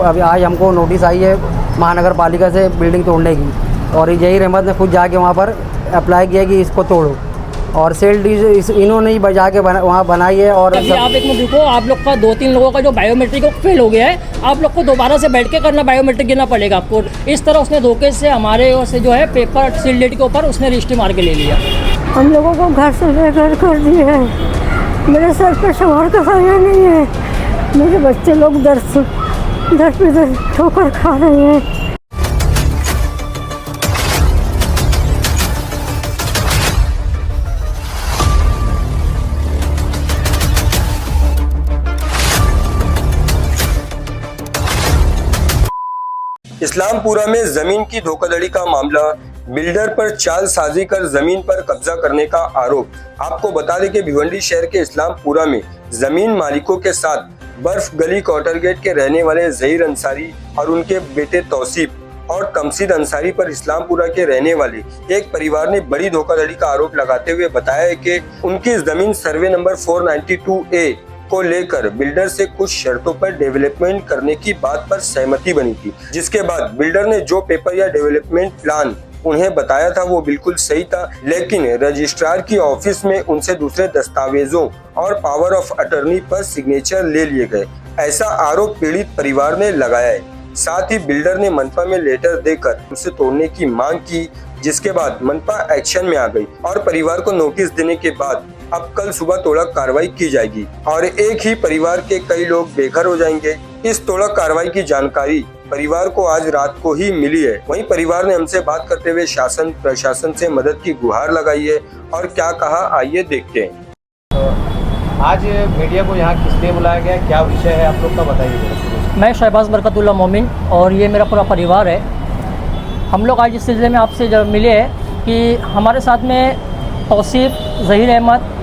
अभी आज हमको नोटिस आई है महानगर पालिका से बिल्डिंग तोड़ने की, और जहीर अहमद ने खुद जाके वहाँ पर अप्लाई किया कि इसको तोड़ो, और सेल डीज इन्होंने ही बजा के वहाँ बनाई है। और अभी आप एक मिनट रुको, आप लोग का 2-3 लोगों का जो बायोमेट्रिक फेल हो गया है, आप लोग को दोबारा से बैठ के करना, बायोमेट्रिक गिरना पड़ेगा आपको। इस तरह उसने धोखे से हमारे ओर से जो है पेपर सील डेट के ऊपर उसने रजिस्ट्री मार के ले लिया। हम लोगों को घर से बेघर कर दिए है, मेरे सर पे सवार का साया नहीं है, मेरे बच्चे लोग दर पे दर ठोकर खा रहे हैं। इस्लामपुरा में जमीन की धोखाधड़ी का मामला, बिल्डर पर चालसाजी कर जमीन पर कब्जा करने का आरोप। आपको बता दें कि भिवंडी शहर के इस्लामपुरा में जमीन मालिकों के साथ बर्फ गली क्वार्टर गेट के रहने वाले जहीर अंसारी और उनके बेटे तौसीफ और तमसीद अंसारी पर इस्लामपुरा के रहने वाले एक परिवार ने बड़ी धोखाधड़ी का आरोप लगाते हुए बताया है कि उनकी जमीन सर्वे नंबर 492A को लेकर बिल्डर से कुछ शर्तों पर डेवलपमेंट करने की बात पर सहमति बनी थी, जिसके बाद बिल्डर ने जो पेपर या डेवलपमेंट प्लान उन्हें बताया था वो बिल्कुल सही था, लेकिन रजिस्ट्रार की ऑफिस में उनसे दूसरे दस्तावेजों और पावर ऑफ अटर्नी पर सिग्नेचर ले लिए गए। ऐसा आरोप पीड़ित परिवार ने लगाया है। साथ ही बिल्डर ने मनपा में लेटर देकर उसे तोड़ने की मांग की, जिसके बाद मनपा एक्शन में आ गई और परिवार को नोटिस देने के बाद अब कल सुबह तोड़ा कार्रवाई की जाएगी और एक ही परिवार के कई लोग बेघर हो जाएंगे। इस तोड़ा कार्रवाई की जानकारी परिवार को आज रात को ही मिली है। वहीं परिवार ने हमसे बात करते हुए शासन प्रशासन से मदद की गुहार लगाई है और क्या कहा, आइए देखते हैं। आज मीडिया को यहाँ किस लिए बुलाया गया, क्या विषय है आप लोग का, बताइए। मैं शहबाज बरकतुल्ला मोमिन और ये मेरा पूरा परिवार है। हम लोग आज इस सिलसिले में आपसे जब मिले हैं कि हमारे साथ में तौसीफ, जहीर अहमद,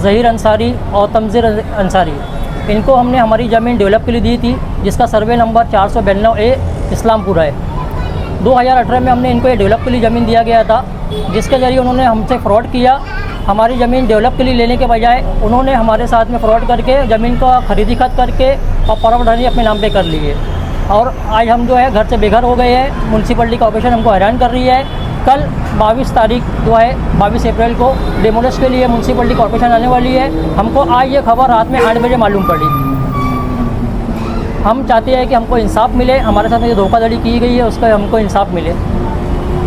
जहीर अंसारी और तमसीद अंसारी, इनको हमने हमारी ज़मीन डेवलप के लिए दी थी, जिसका सर्वे नंबर 492A इस्लामपुरा है। 2018 में हमने इनको ये डेवलप के लिए ज़मीन दिया गया था, जिसके ज़रिए उन्होंने हमसे फ्रॉड किया। हमारी ज़मीन डेवलप के लिए लेने के बजाय उन्होंने हमारे साथ में फ्रॉड करके ज़मीन का खरीदी खत करके और परवधानी अपने नाम पे कर ली है। और आज हम जो है घर से बेघर हो गए हैं। म्यूनसिपलिटी कॉर्पोरेशन हमको हैरान कर रही है। कल 22 तारीख जो है 22 अप्रैल को डेमोलिश के लिए म्यूनसिपलिटी कॉर्पोरेशन आने वाली है। हमको आज ये खबर रात में 8 बजे मालूम पड़ी। हम चाहते हैं कि हमको इंसाफ मिले, हमारे साथ में जो धोखाधड़ी की गई है उसका हमको इंसाफ मिले।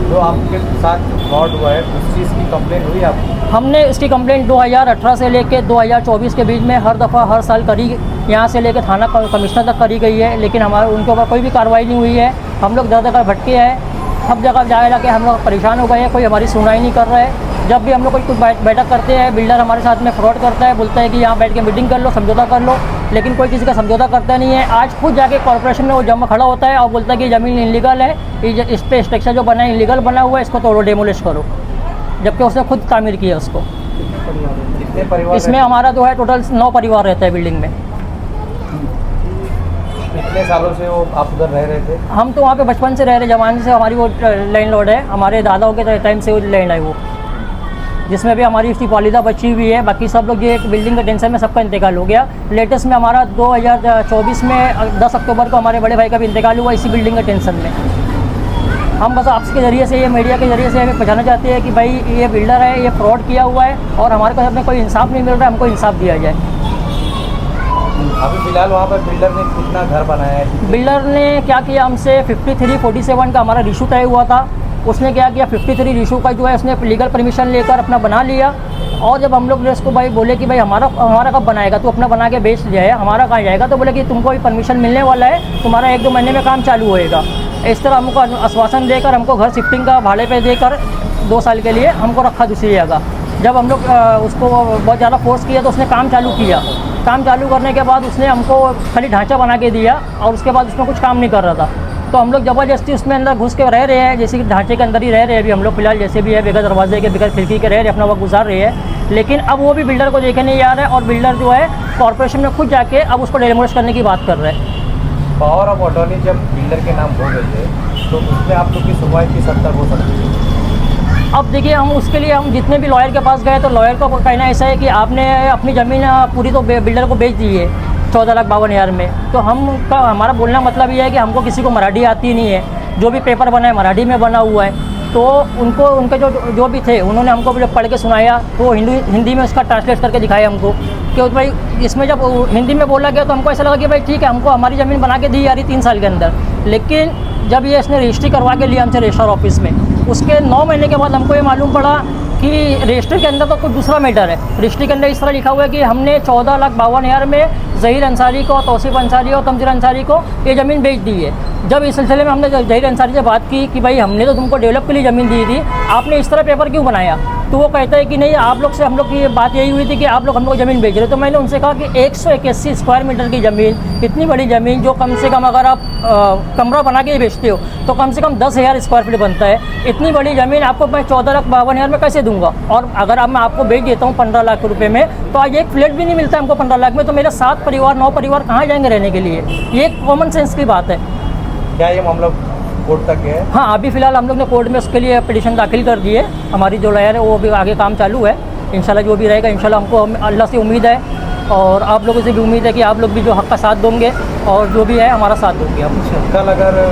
जो आपके साथ फ्रॉड हुआ है उस चीज़ की कंप्लेंट हुई आपको? हमने इसकी कंप्लेंट 2018 से लेकर 2024 के बीच में हर दफ़ा हर साल करी, यहाँ से लेकर थाना कमिश्नर तक करी गई है, लेकिन हमारे उनके ऊपर कोई भी कार्रवाई नहीं हुई है। हम लोग दर दर भटके हैं, सब जगह जाके हम लोग परेशान हो गए हैं, कोई हमारी सुनवाई नहीं कर रहा है। जब भी हम लोग कुछ बैठक करते हैं, बिल्डर हमारे साथ में फ्रॉड करता है, बोलता है कि यहाँ बैठ के मीटिंग कर लो, समझौता कर लो, लेकिन कोई किसी का समझौता करता नहीं है। आज खुद जाके कॉर्पोरेशन में वो जमा खड़ा होता है और बोलता है कि ज़मीन इलीगल है, इस पर स्ट्रक्चर जो बना है इलीगल बना हुआ है, इसको तोड़ो, डेमोलिश करो, जबकि उसने खुद तामीर किया उसको। कितने परिवार? इसमें हमारा जो है टोटल 9 परिवार रहता है बिल्डिंग में। कितने सालों से वो आप उधर रह रहे थे? हम तो वहाँ पे बचपन से रह रहे, जमाने से हमारी वो लैंडलॉर्ड है, हमारे दादाओं के टाइम से वो लैंड है वो, जिसमें भी हमारी उसकी वालिदा बची हुई है। बाकी सब लोग ये एक बिल्डिंग के टेंशन में सबका इंतकाल हो गया। लेटेस्ट में हमारा 2024 में 10 अक्टूबर को हमारे बड़े भाई का भी इंतकाल हुआ इसी बिल्डिंग के टेंशन में। हम बस आपके ज़रिए से, ये मीडिया के ज़रिए से हमें पहुँचाना चाहते हैं कि भाई ये बिल्डर है, ये फ्रॉड किया हुआ है और हमारे पास में कोई इंसाफ नहीं मिल रहा है, हमको इंसाफ दिया जाए। अभी फिलहाल वहाँ पर बिल्डर ने कितना घर बनाया है? बिल्डर ने क्या किया, हमसे 5347 का हमारा रिशू तय हुआ था। उसने क्या किया, 53 रिशू का जो है उसने लीगल परमिशन लेकर अपना बना लिया। और जब हम लोग ने उसको भाई बोले कि भाई हमारा कब बनाएगा, तो अपना बना के बेच जाए, हमारा कहाँ जाएगा, तो बोले कि तुमको भी परमिशन मिलने वाला है, तुम्हारा 1-2 महीने में काम चालू होएगा। इस तरह हमको आश्वासन देकर हमको घर शिफ्टिंग का भाड़े पे देकर 2 साल के लिए हमको रखा दूसरी जगह। जब हम लोग उसको बहुत ज़्यादा फोर्स किया तो उसने काम चालू किया। काम चालू करने के बाद उसने हमको खाली ढांचा बना के दिया और उसके बाद उसमें कुछ काम नहीं कर रहा था। तो हम लोग ज़बरदस्ती उसमें अंदर घुस के रह रहे हैं, जैसे कि ढांचे के अंदर ही रह रहे हैं अभी हम लोग फिलहाल, जैसे भी है, बगैर दरवाजे के बगैर खिड़की के रह रहे, अपना वक्त गुजार रहे हैं। लेकिन अब वो भी बिल्डर को देखे नहीं आ रहा है और बिल्डर जो है कॉर्पोरेशन में खुद जाके अब उसको डेमोलिश करने की बात कर रहे हैं। पावर ऑफ अटॉर्नी जब बिल्डर के नाम हो गई है तो उसमें आप लोग की सुनवाई किस हद तक हो सकती है? अब देखिए, हम उसके लिए हम जितने भी लॉयर के पास गए तो लॉयर का कहना ऐसा है कि आपने अपनी ज़मीन पूरी तो बिल्डर को बेच दी है, 14,52,000 में। तो हमारा बोलना मतलब ये है कि हमको किसी को मराठी आती नहीं है, जो भी पेपर बना है मराठी में बना हुआ है। तो उनके जो भी थे उन्होंने हमको जब पढ़ के सुनाया तो हिंदी में उसका ट्रांसलेट करके दिखाया हमको कि भाई इसमें जब हिंदी में बोला गया तो हमको ऐसा लगा कि भाई ठीक है, हमको हमारी ज़मीन बना के दी जा रही 3 साल के अंदर। लेकिन जब ये इसने रजिस्ट्री करवा के लिया हमसे रजिस्ट्रार ऑफिस में, उसके 9 महीने के बाद हमको ये मालूम पड़ा कि रजिस्ट्री के अंदर तो कुछ दूसरा मैटर है। रजिस्ट्री के अंदर इस तरह लिखा हुआ है कि हमने 14,52,000 में ज़हीर अंसारी को, तौसीफ़ अंसारी और तमजीर अंसारी को ये ज़मीन बेच दी है। जब इस सिलसिले में हमने ज़हीर अंसारी से बात की कि भाई हमने तो तुमको डेवलप के लिए ज़मीन दी थी, आपने इस तरह पेपर क्यों बनाया? तो वो कहता है कि नहीं, आप लोग से हम लोग की बात यही हुई थी कि आप लोग हम लोग ज़मीन बेच रहे। तो मैंने उनसे कहा कि 181 स्क्वायर मीटर की ज़मीन, इतनी बड़ी ज़मीन जो कम से कम अगर आप कमरा बना के बेचते हो तो कम से कम 10,000 स्क्वायर फीट बनता है। इतनी बड़ी ज़मीन आपको मैं 14,52,000 में कैसे दूंगा? और अगर अब मैं आपको बेच देता हूँ 15 लाख रुपए में, तो आज एक फ्लैट भी नहीं मिलता है हमको 15 लाख में, तो मेरे 7 परिवार 9 परिवार कहाँ जाएंगे रहने के लिए? ये कॉमन सेंस की बात है। क्या ये मामला कोर्ट तक है? हाँ, अभी फ़िलहाल हम लोग ने कोर्ट में उसके लिए पिटीशन दाखिल कर दी है। हमारी जो लॉयर है वो भी आगे काम चालू है। इंशाल्लाह जो भी रहेगा, इंशाल्लाह हमको अल्लाह से उम्मीद है और आप लोगों से भी उम्मीद है कि आप लोग भी जो हक़ का साथ दोगे और जो भी है हमारा साथ दोगे आप। कल अगर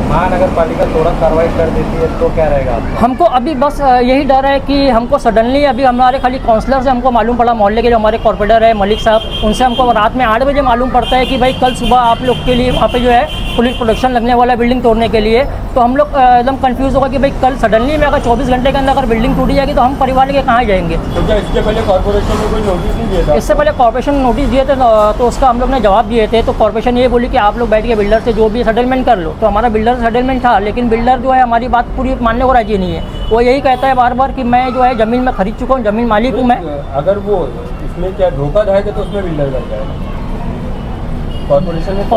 महानगर पालिका तुरंत कार्रवाई कर देती है तो क्या रहेगा आपका? हमको अभी बस यही डर है कि हमको सडनली अभी हमारे खाली काउंसलर से हमको मालूम पड़ा, मोहल्ले के जो हमारे कॉर्पोरेटर है मलिक साहब, उनसे हमको रात में 8 बजे मालूम पड़ता है कि भाई कल सुबह आप लोग के लिए वहाँ पे जो है पुलिस प्रोटेक्शन लगने वाला है बिल्डिंग तोड़ने के लिए। तो हम लोग एकदम कंफ्यूज होगा कि भाई कल सडनली में अगर 24 घंटे के अंदर अगर बिल्डिंग टूटी जाएगी तो हम परिवार लेके कहाँ जाएंगे? तो क्या इसके पहले कॉर्पोरेशन ने कोई नोटिस नहीं दिया था? इससे पहले कॉर्पोरेशन नोटिस दिए थे तो उसका हम लोग ने जवाब दिए थे। तो कॉर्पोरेशन ये बोली कि आप लोग बैठ के बिल्डर से जो भी सेटलमेंट कर लो। तो हमारा बिल्डर सेटलमेंट था, लेकिन बिल्डर जो है हमारी बात पूरी मानने को राजी नहीं है। वो यही कहता है बार बार कि मैं जो है ज़मीन में खरीद चुका हूँ, ज़मीन मालिक हूँ मैं। अगर वो इसमें क्या धोखा जाएगा तो उसमें बिल्डर कर जाएगा कॉर्पोरेशन में।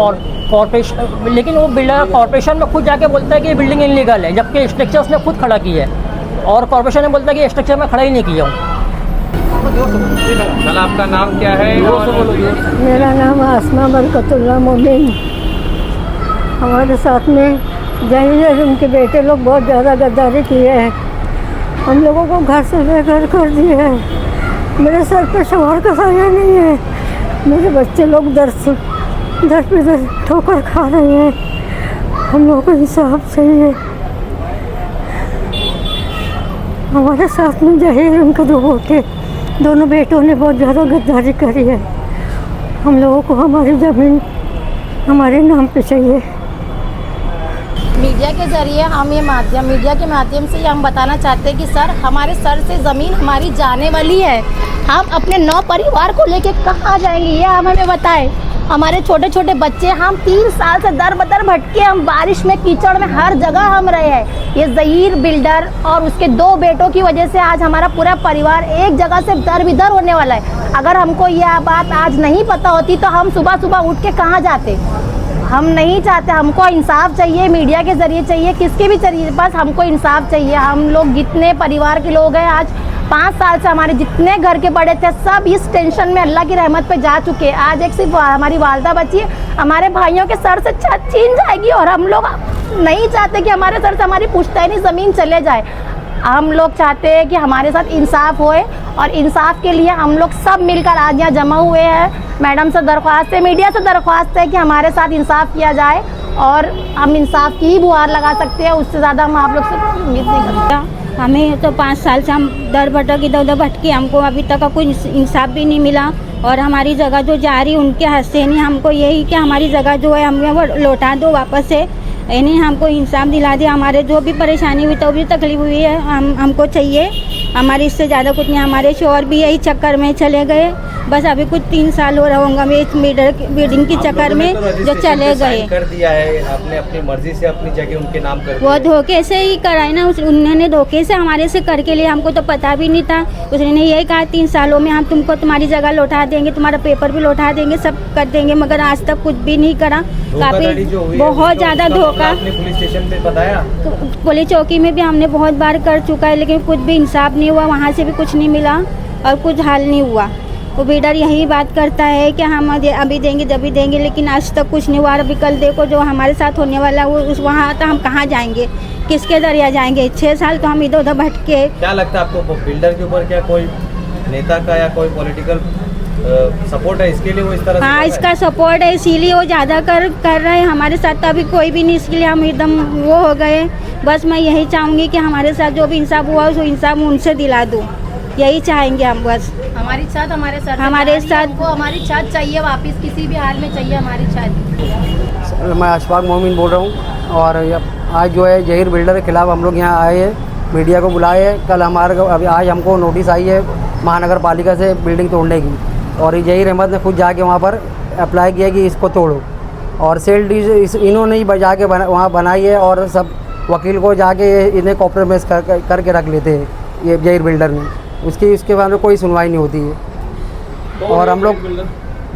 कॉर्पोरेशन, लेकिन वो बिल्डर कॉर्पोरेशन में खुद जाके बोलता है कि ये बिल्डिंग इनलीगल है, जबकि स्ट्रक्चर उसने खुद खड़ा की है और कॉर्पोरेशन ने बोलता है कि स्ट्रक्चर में खड़ा ही नहीं किया हूँ। कल आपका नाम क्या है? मेरा नाम आसमा बरकतुल्लाह मोमिन। हमारे साथ में जहीर उनके बेटे लोग बहुत ज़्यादा गद्दारी किए हैं। हम लोगों को घर से बेघर कर दिए हैं। मेरे सर पे शोहर का साया नहीं है। मेरे बच्चे लोग दर पे दर ठोकर खा रहे हैं। हम लोगों को इंसाफ चाहिए। हमारे साथ में जहीर उनके दोनों बेटों ने बहुत ज़्यादा गद्दारी करी है। हम लोगों को हमारी ज़मीन हमारे नाम पे चाहिए। मीडिया के ज़रिए मीडिया के माध्यम से हम बताना चाहते हैं कि सर, हमारे सर से ज़मीन हमारी जाने वाली है। हम अपने 9 परिवार को लेके कहाँ जाएंगे, ये हम हमें बताएं। हमारे छोटे छोटे बच्चे, हम 3 साल से दर बदर भटके, हम बारिश में कीचड़ में हर जगह हम रहे हैं। ये ज़हीर बिल्डर और उसके 2 बेटों की वजह से आज हमारा पूरा परिवार एक जगह से दर बिदर होने वाला है। अगर हमको यह बात आज नहीं पता होती तो हम सुबह सुबह उठ के कहाँ जाते? हम नहीं चाहते, हमको इंसाफ चाहिए, मीडिया के ज़रिए चाहिए, किसके भी चाहिए, बस हमको इंसाफ चाहिए। हम लोग जितने परिवार के लोग हैं, आज 5 साल से हमारे जितने घर के बड़े थे सब इस टेंशन में अल्लाह की रहमत पे जा चुके हैं। आज एक सिर्फ हमारी वालदा बची है, हमारे भाइयों के सर से छत छीन जाएगी और हम लोग नहीं चाहते कि हमारे सर से हमारी पुश्तैनी ज़मीन चले जाए। हम लोग चाहते हैं कि हमारे साथ इंसाफ होए और इंसाफ के लिए हम लोग सब मिलकर आज यहाँ जमा हुए हैं। मैडम से दरख्वास्त है, मीडिया से दरख्वास्त है कि हमारे साथ इंसाफ किया जाए और हम इंसाफ की ही गुहार लगा सकते हैं। उससे ज़्यादा हम आप लोग से उम्मीद नहीं करते। हमें तो 5 साल से हम दर भटक इधर उधर भटके, हमको अभी तक का कोई इंसाफ भी नहीं मिला और हमारी जगह जो जा रही उनके हाथ से नहीं। हमको यही कि हमारी जगह जो है हमें वो लौटा दो वापस से, यानी हमको इंसाफ दिला दिया। हमारे जो भी परेशानी हुई तो भी तकलीफ हुई है हमको चाहिए। हमारे इससे ज़्यादा कुछ नहीं। हमारे शोहर भी यही चक्कर में चले गए, बस अभी कुछ 3 साल हो रहा होगा बिल्डिंग के चक्कर में जो चले गए। कर दिया है आपने अपनी मर्जी से, अपनी जगह उनके नाम कर दिया। वो धोखे से ही कराए ना, उन्होंने धोखे से हमारे से करके लिए, हमको तो पता भी नहीं था। उसने यही कहा 3 सालों में हम तुमको तुम्हारी जगह लौटा देंगे, तुम्हारा पेपर भी लौटा देंगे, सब कर देंगे, मगर आज तक कुछ भी नहीं करा। काफ़ी बहुत ज़्यादा धोखा। पुलिस स्टेशन पे बताया, पुलिस चौकी में भी हमने बहुत बार कर चुका है, लेकिन कुछ भी इंसाफ नहीं हुआ, वहाँ से भी कुछ नहीं मिला और कुछ हल नहीं हुआ। वो बिल्डर यही बात करता है कि हम अभी देंगे जब भी देंगे, लेकिन आज तक कुछ नहीं हुआ। अभी कल देखो जो हमारे साथ होने वाला है वो वहाँ तो हम कहाँ जाएंगे, किसके दरिया जाएंगे? 6 साल तो हम इधर उधर भटके। क्या लगता है आपको बिल्डर के ऊपर क्या कोई नेता का या कोई पॉलिटिकल सपोर्ट है इसके लिए वो इस तरह से हाँ, कर रहा है? इसका सपोर्ट है, इसीलिए वो ज़्यादा कर रहे हैं। हमारे साथ तो अभी कोई भी नहीं, इसके लिए हम एकदम वो हो गए। बस मैं यही चाहूँगी कि हमारे साथ जो भी इंसाफ हुआ उस इंसाफ उनसे दिला दूँ, यही चाहेंगे हम बस। हमारी छत हमारे सर हमारे साथ हमको हमारी छत चाहिए वापस, किसी भी हाल में चाहिए हमारी छत। मैं अशफाक मोमिन बोल रहा हूँ और आज जो है जहीर बिल्डर के खिलाफ़ हम लोग यहाँ आए हैं, मीडिया को बुलाए हैं। कल अभी आज हमको नोटिस आई है महानगर पालिका से बिल्डिंग तोड़ने की, और जहीर अहमद ने खुद जाके वहाँ पर अप्लाई किया कि इसको तोड़ो, और सेल डीड इन्होंने ही जाके वहाँ बनाई है, और सब वकील को जाके इन्हें कॉम्प्रोमाइज़ करके रख लेते हैं ये जहीर बिल्डर ने। उसके बाद में कोई सुनवाई नहीं होती है। और हम लोग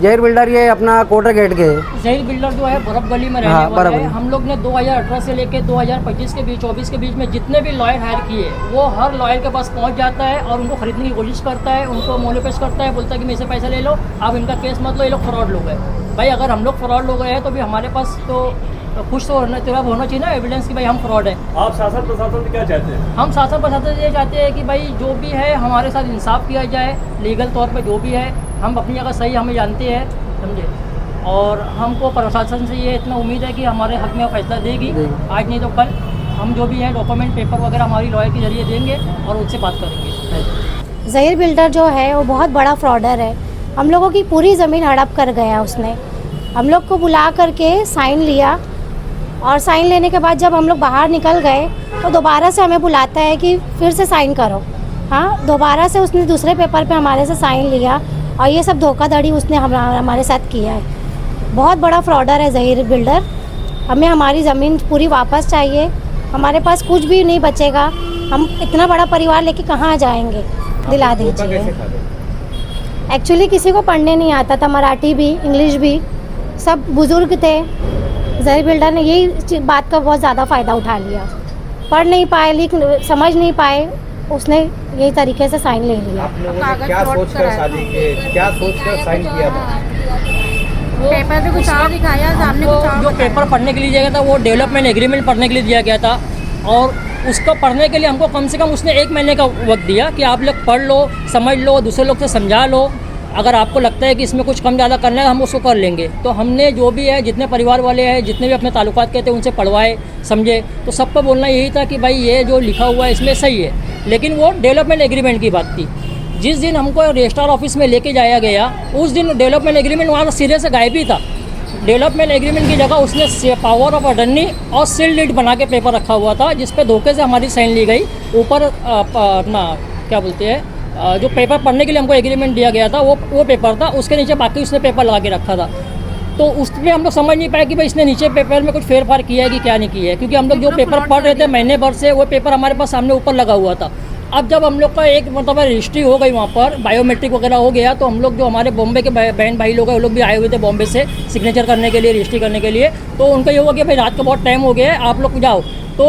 जहीर बिल्डर ये अपना कोटर गेट के जहीर बिल्डर जो है बरफ गली में रहने हाँ, वाला है। बरफ। हम लोग ने 2018 से लेकर 2025 के बीच 24 के बीच में जितने भी लॉयर हायर किए, वो हर लॉयर के पास पहुंच जाता है और उनको खरीदने की कोशिश करता है, उनको मोले पेश करता है, बोलता है कि मेरे से पैसा ले लो, आप इनका केस मत लो, ये लोग फ्रॉड लोग हैं। भाई अगर हम लोग फ्रॉड लोग हैं तो भी हमारे पास तो कुछ तो होना चाहिए ना एविडेंस कि भाई हम फ्रॉड है। आप शासन प्रशासन से क्या चाहते हैं? हम शासन प्रशासन से ये चाहते हैं कि भाई जो भी है हमारे साथ इंसाफ किया जाए, लीगल तौर पे जो भी है हम अपनी जगह सही हमें जानते हैं, समझे। और हमको प्रशासन से ये इतना उम्मीद है कि हमारे हक में फैसला देगी, आज नहीं तो कल। हम जो भी है डॉक्यूमेंट पेपर वगैरह हमारी लॉयर के जरिए देंगे और उनसे बात करेंगे। जहीर बिल्डर जो है वो बहुत बड़ा फ्रॉडर है। हम लोगों की पूरी ज़मीन हड़प कर गया उसने। हम लोग को बुला करके साइन लिया, और साइन लेने के बाद जब हम लोग बाहर निकल गए तो दोबारा से हमें बुलाता है कि फिर से साइन करो। हाँ, दोबारा से उसने दूसरे पेपर पे हमारे से साइन लिया, और ये सब धोखाधड़ी उसने हमारे साथ किया है। बहुत बड़ा फ्रॉडर है जहीर बिल्डर। हमें हमारी ज़मीन पूरी वापस चाहिए, हमारे पास कुछ भी नहीं बचेगा। हम इतना बड़ा परिवार लेके कहाँ जाएंगे, दिला दीजिए। एक्चुअली किसी को पढ़ने नहीं आता था, मराठी भी इंग्लिश भी, सब बुज़ुर्ग थे। जहीर बिल्डर ने यही बात का बहुत ज़्यादा फ़ायदा उठा लिया। पढ़ नहीं पाए, समझ नहीं पाए, उसने यही तरीके से साइन ले लिया। आप लोगों ने क्या सोचकर शादी की, क्या सोचकर साइन किया था? पेपर पे कुछ और दिखाया, सामने कुछ और जो पेपर पढ़ने के लिए दिया गया था वो डेवलपमेंट एग्रीमेंट पढ़ने के लिए दिया गया था, और उसको पढ़ने के लिए हमको कम से कम उसने 1 महीने का वक्त दिया कि आप लोग पढ़ लो, समझ लो, दूसरे लोग से समझा लो। अगर आपको लगता है कि इसमें कुछ कम ज़्यादा करना है हम उसको कर लेंगे। तो हमने जो भी है, जितने परिवार वाले हैं, जितने भी अपने ताल्लुकात के थे, उनसे पढ़वाए, समझे। तो सबको बोलना यही था कि भाई ये जो लिखा हुआ है इसमें सही है, लेकिन वो डेवलपमेंट एग्रीमेंट की बात थी। जिस दिन हमको रजिस्ट्रार ऑफिस में लेके जाया गया उस दिन डेवलपमेंट एग्रीमेंट वहाँ सिरे से गायब ही था। डेवलपमेंट एग्रीमेंट की जगह उसने पावर ऑफ अटर्नी और सील डीड बना के पेपर रखा हुआ था, जिस पे धोखे से हमारी साइन ली गई। ऊपर अपना क्या बोलते हैं, जो पेपर पढ़ने के लिए हमको एग्रीमेंट दिया गया था वो पेपर था, उसके नीचे बाकी उसने पेपर लगा के रखा था। तो उसमें हम लोग समझ नहीं पाए कि भाई इसने नीचे पेपर में कुछ फेरफार किया है कि क्या नहीं किया है, क्योंकि हम लोग जो पेपर पढ़ रहे थे महीने भर से वो पेपर हमारे पास सामने ऊपर लगा हुआ था। अब जब हम लोग का एक मतलब रजिस्ट्री हो गई, वहाँ पर बायोमेट्रिक वगैरह हो गया, तो हम लोग जो हमारे बॉम्बे के बहन भाई लोग हैं वो लोग भी आए हुए थे बॉम्बे से सिग्नेचर करने के लिए, रजिस्ट्री करने के लिए। तो उनका ये हुआ कि भाई रात का बहुत टाइम हो गया है, आप लोग जाओ। तो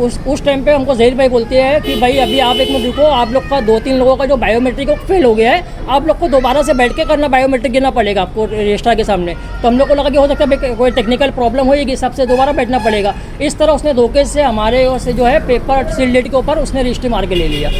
उस टाइम पे हमको जहीर भाई बोलते हैं कि भाई अभी आप एक मिनट रुको, आप लोग का 2-3 लोगों का जो बायोमेट्रिक फेल हो गया है, आप लोग को दोबारा से बैठ के करना, बायोमेट्रिक गिरना पड़ेगा आपको रजिस्ट्रार के सामने। तो हम लोग को लगा कि हो सकता है कोई टेक्निकल प्रॉब्लम होगी, सबसे दोबारा बैठना पड़ेगा। इस तरह उसने धोखे से हमारे से जो है पेपर सील डेट के ऊपर उसने रजिस्ट्री मार के ले लिया।